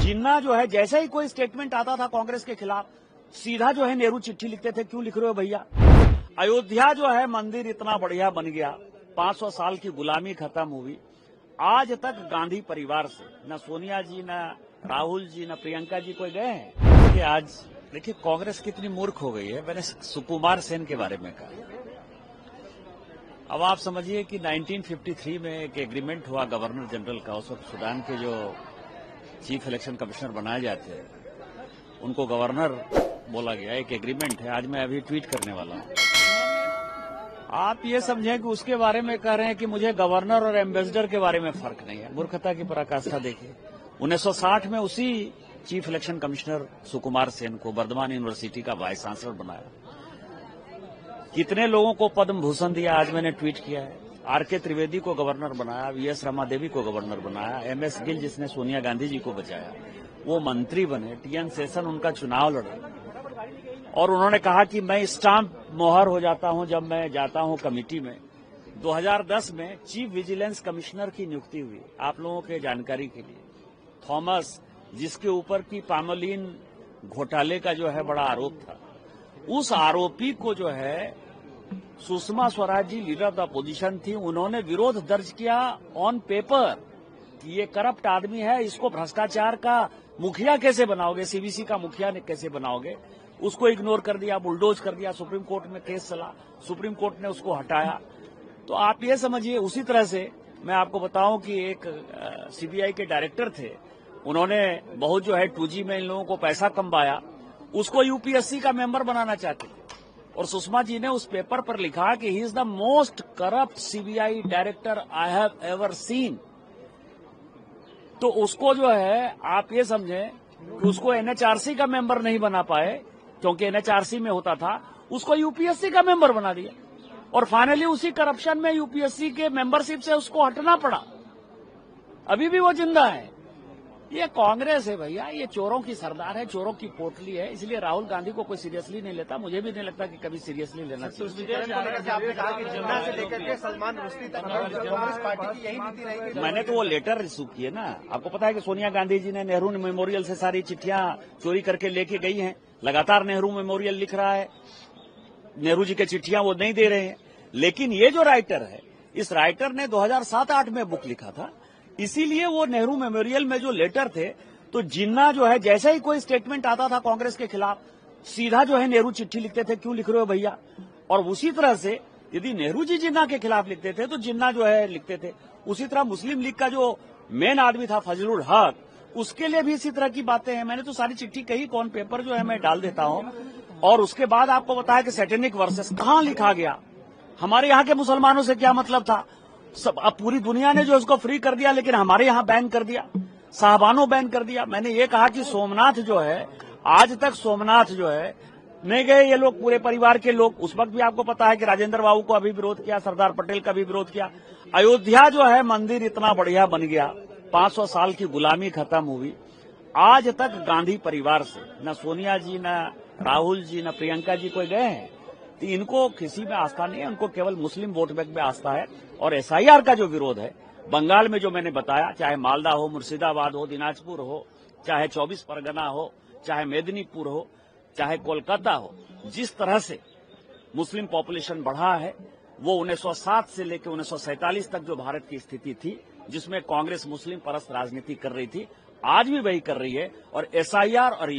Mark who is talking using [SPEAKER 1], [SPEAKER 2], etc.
[SPEAKER 1] जिन्ना जो है जैसे ही कोई स्टेटमेंट आता था कांग्रेस के खिलाफ सीधा जो है नेहरू चिट्ठी लिखते थे, क्यों लिख रहे हो भैया। अयोध्या जो है मंदिर इतना बढ़िया बन गया, 500 साल की गुलामी खत्म हुई। आज तक गांधी परिवार से न सोनिया जी, न राहुल जी, न प्रियंका जी कोई गए हैं कि आज देखिए कांग्रेस कितनी मूर्ख हो गई है। मैंने सुकुमार सेन के बारे में कहा। अब आप समझिए कि 1953 में एक एग्रीमेंट हुआ गवर्नर जनरल का। उस वक्त सूडान के जो चीफ इलेक्शन कमिश्नर बनाए जाते उनको गवर्नर बोला गया। एक एग्रीमेंट है, आज मैं अभी ट्वीट करने वाला हूं। आप ये समझें कि उसके बारे में कह रहे हैं कि मुझे गवर्नर और एम्बेसडर के बारे में फर्क नहीं है। मूर्खता की पराकाष्ठा देखिए। 1960 में उसी chief election commissioner Sukumar Sen को बर्धमान यूनिवर्सिटी का वाइस चांसलर बनाया। कितने लोगों को पद्म भूषण दिया, आज मैंने ट्वीट किया है। आर.के. त्रिवेदी को गवर्नर बनाया, वी.एस. रमादेवी को गवर्नर बनाया, एम.एस. गिल जिसने सोनिया गांधी जी को बचाया वो मंत्री बने, टी.एन. शेषन उनका चुनाव लड़े और उन्होंने कहा कि मैं स्टाम्प मोहर हो जाता हूं जब मैं जाता हूं कमेटी में। 2010 में चीफ विजिलेंस कमिश्नर की नियुक्ति हुई। आप लोगों के जानकारी के लिए, थॉमस जिसके ऊपर की पामोलिन घोटाले का जो है बड़ा आरोप था, उस आरोपी को जो है Sushma Swaraj ji leader of the opposition थी, उन्होंने विरोध दर्ज किया ऑन पेपर कि ये करप्ट आदमी है, इसको भ्रष्टाचार का मुखिया कैसे बनाओगे, सीबीसी का मुखिया ने कैसे बनाओगे। उसको इग्नोर कर दिया, बुलडोज कर दिया। सुप्रीम कोर्ट में केस चला, सुप्रीम कोर्ट ने उसको हटाया। तो आप ये समझिए, उसी तरह से मैं आपको बताऊं कि एक सीबीआई के डायरेक्टर थे, उन्होंने बहुत जो है 2G में इन लोगों को पैसा कमवाया, उसको यूपीएससी का मेंबर बनाना चाहते थे। और सुषमा जी ने उस पेपर पर लिखा कि he is the most corrupt CBI director I have ever seen. तो उसको जो है आप ये समझें कि उसको एनएचआरसी का मेंबर नहीं बना पाए, क्योंकि एनएचआरसी में होता था, उसको यूपीएससी का मेंबर बना दिया। और फाइनली उसी करप्शन में यूपीएससी के मेंबरशिप से उसको हटना पड़ा। अभी भी वो जिंदा है। ये कांग्रेस है भैया, ये चोरों की सरदार है, चोरों की पोटली है। इसलिए राहुल गांधी को कोई सीरियसली नहीं लेता, मुझे भी नहीं लगता कि कभी सीरियसली लेना चाहिए। मैंने तो वो लेटर रिसीव किए ना। आपको पता है कि सोनिया गांधी जी ने नेहरू मेमोरियल से सारी चिट्ठियां चोरी करके लेके गई हैं। लगातार नेहरू मेमोरियल लिख रहा है, नेहरू जी की चिट्ठियां वो नहीं दे रहे हैं। लेकिन ये जो राइटर है, इस राइटर ने 2007-8 में बुक लिखा था, इसीलिए वो नेहरू मेमोरियल में जो लेटर थे, तो जिन्ना जो है जैसे ही कोई स्टेटमेंट आता था कांग्रेस के खिलाफ सीधा जो है नेहरू चिट्ठी लिखते थे, क्यों लिख रहे हो भैया। और उसी तरह से यदि नेहरू जी जिन्ना के खिलाफ लिखते थे तो जिन्ना जो है लिखते थे। उसी तरह मुस्लिम लीग का जो मेन आदमी था फजलुल हक, उसके लिए भी इसी तरह की बातें हैं। मैंने तो सारी चिट्ठी कही, कौन पेपर जो है मैं डाल देता हूं। और उसके बाद आपको बताया कि सैटेनिक वर्सेस कहां लिखा गया, हमारे यहाँ के मुसलमानों से क्या मतलब था। सब अब पूरी दुनिया ने जो उसको फ्री कर दिया, लेकिन हमारे यहाँ बैन कर दिया, साहबानों बैन कर दिया। मैंने ये कहा कि सोमनाथ जो है, आज तक सोमनाथ जो है नहीं गए ये लोग, पूरे परिवार के लोग। उस वक्त भी आपको पता है कि राजेंद्र बाबू को अभी विरोध किया, सरदार पटेल का भी विरोध किया। अयोध्या जो है मंदिर इतना बढ़िया बन गया, 500 साल की गुलामी खत्म हुई। आज तक गांधी परिवार से न सोनिया जी, न राहुल जी, न प्रियंका जी कोई गए हैं। तो इनको किसी में आस्था नहीं है, उनको केवल मुस्लिम वोट बैंक में आस्था है। और एसआईआर का जो विरोध है बंगाल में, जो मैंने बताया, चाहे मालदा हो, मुर्शिदाबाद हो, दिनाजपुर हो, चाहे 24 परगना हो, चाहे मेदिनीपुर हो, चाहे कोलकाता हो, जिस तरह से मुस्लिम पॉपुलेशन बढ़ा है, वो 1907 से लेकर 1947 तक जो भारत की स्थिति थी, जिसमें कांग्रेस मुस्लिम परस्त राजनीति कर रही थी, आज भी वही कर रही है। और एसआईआर और